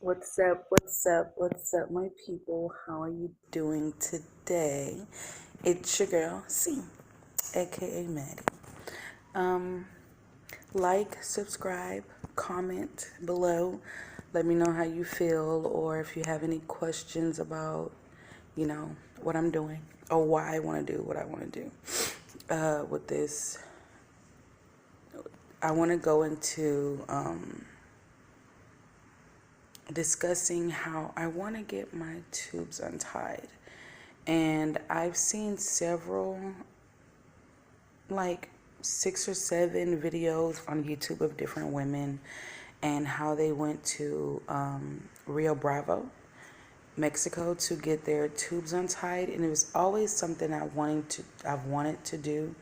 What's up? What's up? What's up, my people? How are you doing today? It's your girl, C, aka Maddie. Um, like, subscribe, comment below. Let me know how you feel, or if you have any questions about, what I'm doing, or why I want to do what I want to do. With this, I want to go into discussing how I want to get my tubes untied. And I've seen several, like 6 or 7 videos on YouTube of different women and how they went to Rio Bravo, Mexico, to get their tubes untied. And it was always something I've wanted to do,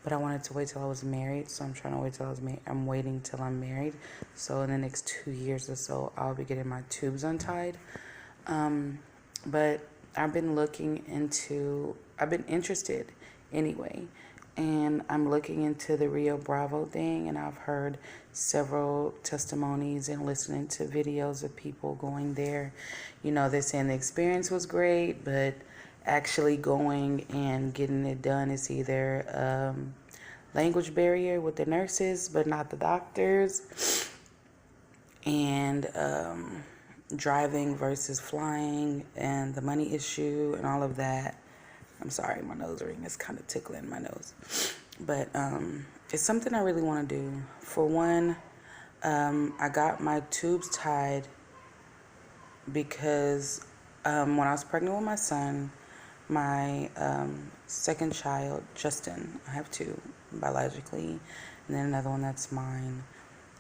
but I wanted to wait till I was married. So I'm trying to wait till I was married. I'm waiting till I'm married. So in the next 2 years or so, I'll be getting my tubes untied. But I've been I've been interested anyway, and I'm looking into the Rio Bravo thing, and I've heard several testimonies and listening to videos of people going there. They're saying the experience was great, but actually going and getting it done is either language barrier with the nurses, but not the doctors, and driving versus flying and the money issue and all of that. I'm sorry, my nose ring is kind of tickling my nose. But it's something I really want to do. For one, I got my tubes tied because when I was pregnant with my son, my second child, Justin, I have two biologically, and then another one that's mine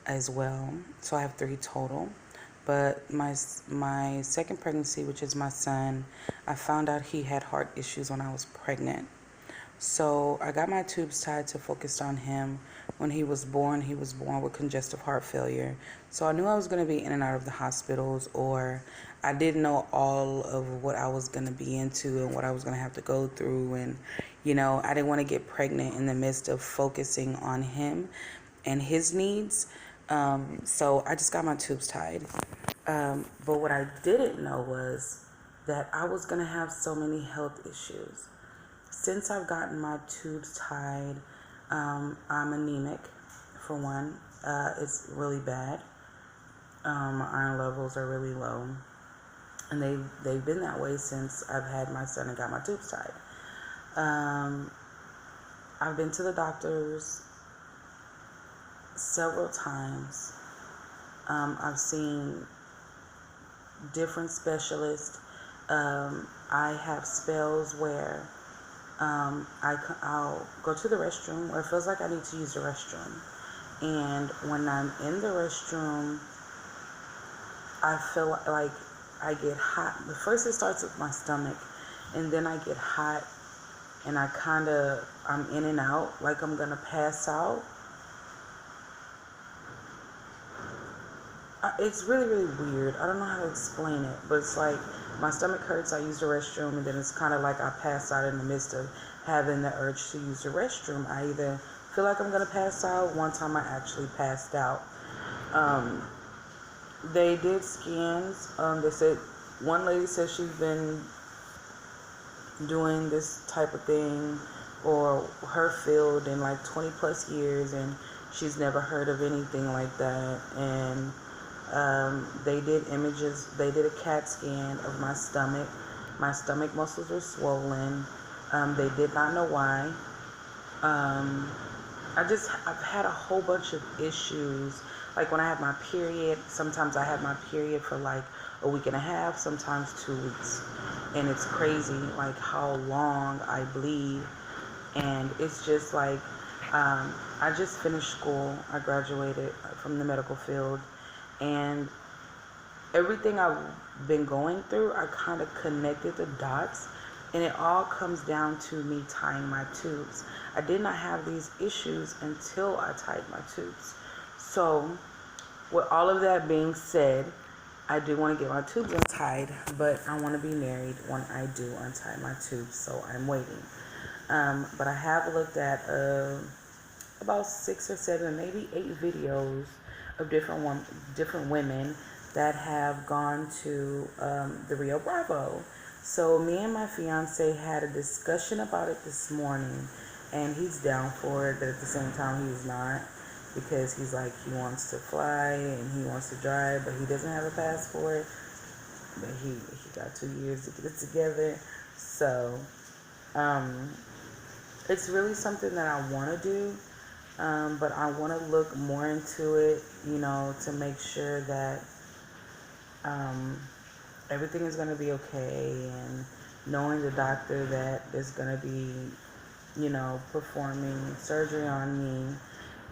as well. So I have 3 total. But my second pregnancy, which is my son, I found out he had heart issues when I was pregnant. So I got my tubes tied to focus on him. When he was born with congestive heart failure. So I knew I was going to be in and out of the hospitals, or I didn't know all of what I was going to be into and what I was going to have to go through. And, I didn't want to get pregnant in the midst of focusing on him and his needs. So I just got my tubes tied. But what I didn't know was that I was going to have so many health issues. Since I've gotten my tubes tied, I'm anemic, for one. It's really bad. My iron levels are really low. And they've been that way since I've had my son and got my tubes tied. I've been to the doctors several times. I've seen different specialists. I have spells where I'll go to the restroom where it feels like I need to use the restroom. And when I'm in the restroom, I feel like I get hot. But first it starts with my stomach, and then I get hot, and I'm in and out, like I'm gonna pass out. It's really, really weird. I don't know how to explain it, but it's like my stomach hurts, I use the restroom, and then it's kind of like I pass out in the midst of having the urge to use the restroom. I either feel like I'm going to pass out. One time I actually passed out. They did scans. They said, one lady said she's been doing this type of thing or her field in like 20 plus years, and she's never heard of anything like that. And they did images. They did a CAT scan of my stomach. My stomach muscles were swollen. They did not know why. I've had a whole bunch of issues. Like when I have my period, sometimes I have my period for like a week and a half, sometimes 2 weeks. And it's crazy, like how long I bleed. And it's just like, I just finished school. I graduated from the medical field. And everything I've been going through, I kind of connected the dots. And it all comes down to me tying my tubes. I did not have these issues until I tied my tubes. So, with all of that being said, I do want to get my tubes untied, but I want to be married when I do untie my tubes, so I'm waiting. But I have looked at about 6 or 7, maybe 8 videos of different women that have gone to the Rio Bravo. So me and my fiance had a discussion about it this morning, and he's down for it, but at the same time he's not, because he's like, he wants to fly and he wants to drive, but he doesn't have a passport. But he got 2 years to get it together. So it's really something that I want to do, but I want to look more into it, to make sure that everything is going to be okay, and knowing the doctor that is going to be, performing surgery on me,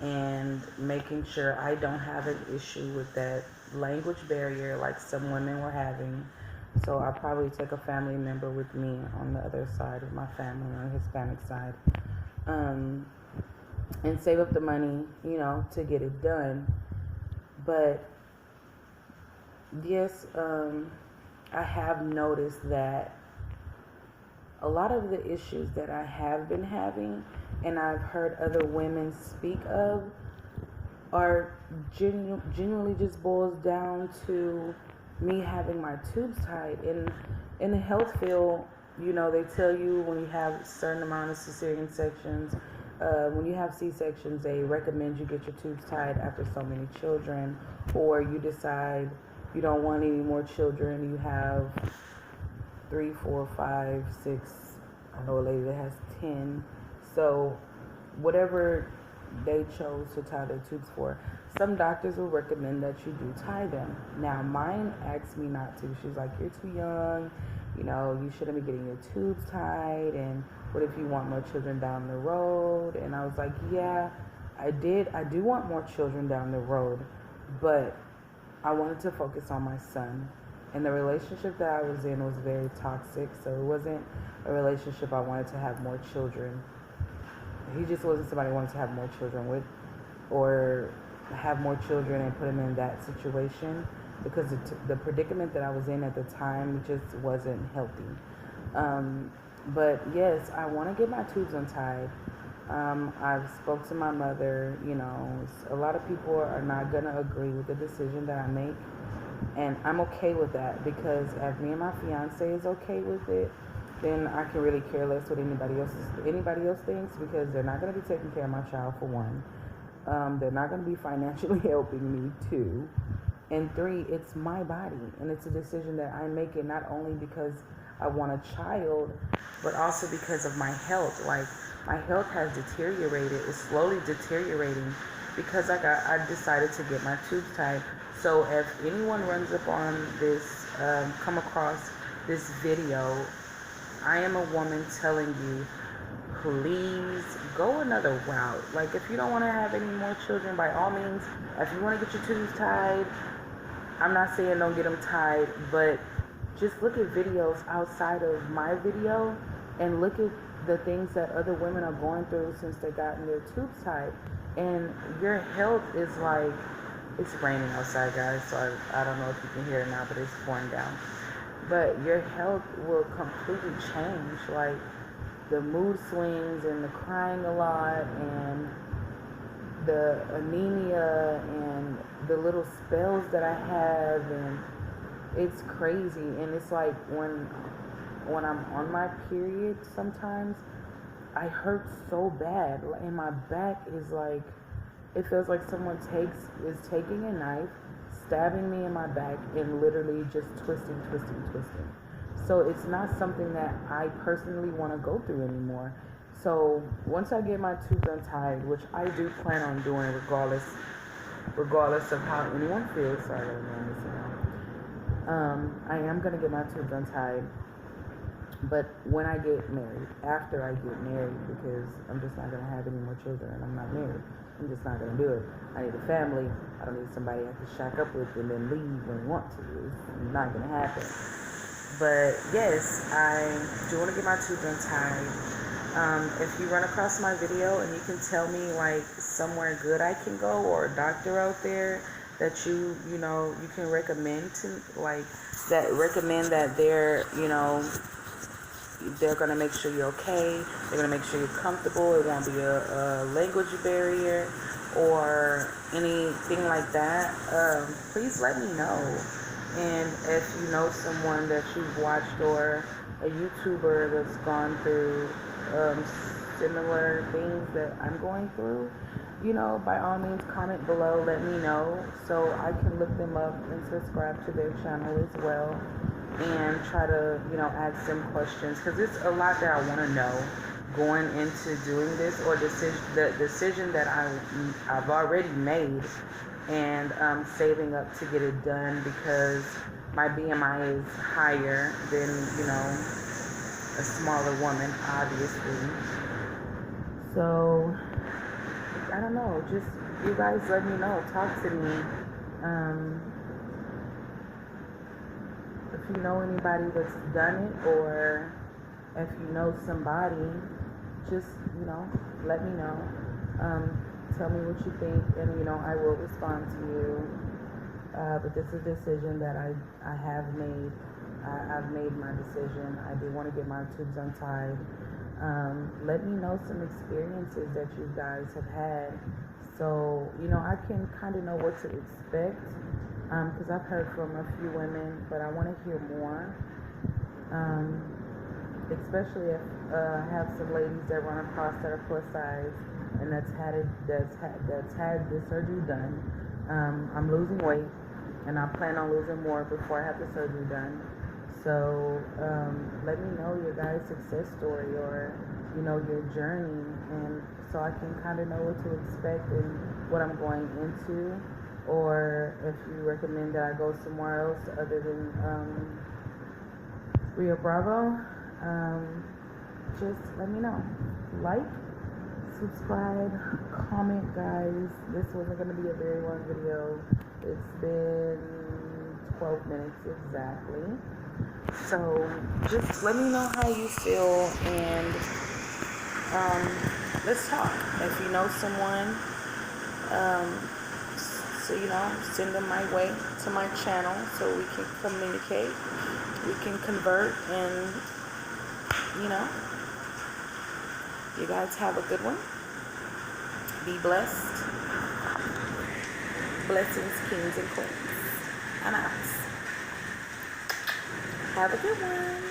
and making sure I don't have an issue with that language barrier like some women were having. So I'll probably take a family member with me on the other side of my family, on the Hispanic side, and save up the money, to get it done. But yes, I have noticed that a lot of the issues that I have been having, and I've heard other women speak of, are genuinely just boils down to me having my tubes tied. In the health field, they tell you when you have a certain amount of cesarean sections, when you have C-sections, they recommend you get your tubes tied after so many children, or you decide you don't want any more children, you have 3, 4, 5, 6, I know a lady that has 10. So whatever they chose to tie their tubes for, some doctors will recommend that you do tie them. Now mine asked me not to. She's like, you're too young, you shouldn't be getting your tubes tied, and what if you want more children down the road? And I was like, yeah, I do want more children down the road, but I wanted to focus on my son. And the relationship that I was in was very toxic, so it wasn't a relationship I wanted to have more children. He just wasn't somebody I wanted to have more children with, or have more children and put him in that situation, because the predicament that I was in at the time just wasn't healthy. But yes, I want to get my tubes untied. I've spoke to my mother. A lot of people are not going to agree with the decision that I make, and I'm okay with that, because if me and my fiance is okay with it, then I can really care less what anybody else thinks, because they're not going to be taking care of my child, for one. They're not going to be financially helping me, too. And 3, it's my body, and it's a decision that I'm making, not only because I want a child, but also because of my health. Like, my health has deteriorated. It's slowly deteriorating because I decided to get my tubes tied. So if anyone runs up on this, come across this video, I am a woman telling you, please go another route. Like, if you don't want to have any more children, by all means, if you want to get your tubes tied, I'm not saying don't get them tied, but just look at videos outside of my video, and look at the things that other women are going through since they gotten their tubes tied. And your health is like, it's raining outside, guys, so I don't know if you can hear it now, but it's pouring down. But your health will completely change, like the mood swings and the crying a lot and the anemia and the little spells that I have, and it's crazy. And it's like when I'm on my period, sometimes I hurt so bad, and my back is like, it feels like someone is taking a knife, stabbing me in my back, and literally just twisting. So it's not something that I personally want to go through anymore. So once I get my tubes untied, which I do plan on doing regardless of how anyone feels, sorry, I am going to get my tubes untied. But when I get married, after I get married, because I'm just not going to have any more children, and I'm not married, I'm just not going to do it. I need a family. I don't need somebody I can shack up with and then leave when I want to. It's not going to happen. But yes, I do want to get my tubes untied. If you run across my video and you can tell me like somewhere good I can go, or a doctor out there that you can recommend to, like, that recommend that they're going to make sure you're okay. They're going to make sure you're comfortable. It won't be a language barrier. or anything like that, please let me know. And if you know someone that you've watched or a YouTuber that's gone through um, similar things that I'm going through, by all means comment below, let me know so I can look them up and subscribe to their channel as well and try to, ask them questions because it's a lot that I want to know going into doing this or the decision that I've already made and saving up to get it done because my BMI is higher than, a smaller woman, obviously. So, I don't know, just you guys let me know, talk to me. If you know anybody that's done it or if you know somebody, just, let me know. Tell me what you think and, I will respond to you. But this is a decision that I have made. I've made my decision. I do want to get my tubes untied. Let me know some experiences that you guys have had so, I can kind of know what to expect because I've heard from a few women, but I want to hear more. Especially if I have some ladies that run across that are plus size and that's had this surgery done. I'm losing weight and I plan on losing more before I have the surgery done. So let me know your guys' success story or your journey, and so I can kind of know what to expect and what I'm going into, or if you recommend that I go somewhere else other than Rio Bravo. Just let me know. Like, subscribe, comment, guys. This wasn't going to be a very long video. It's been 12 minutes exactly. So just let me know how you feel and let's talk. If you know someone, send them my way to my channel so we can communicate. We can convert and you guys have a good one. Be blessed. Blessings, kings and queens. I'm out. Have a good one.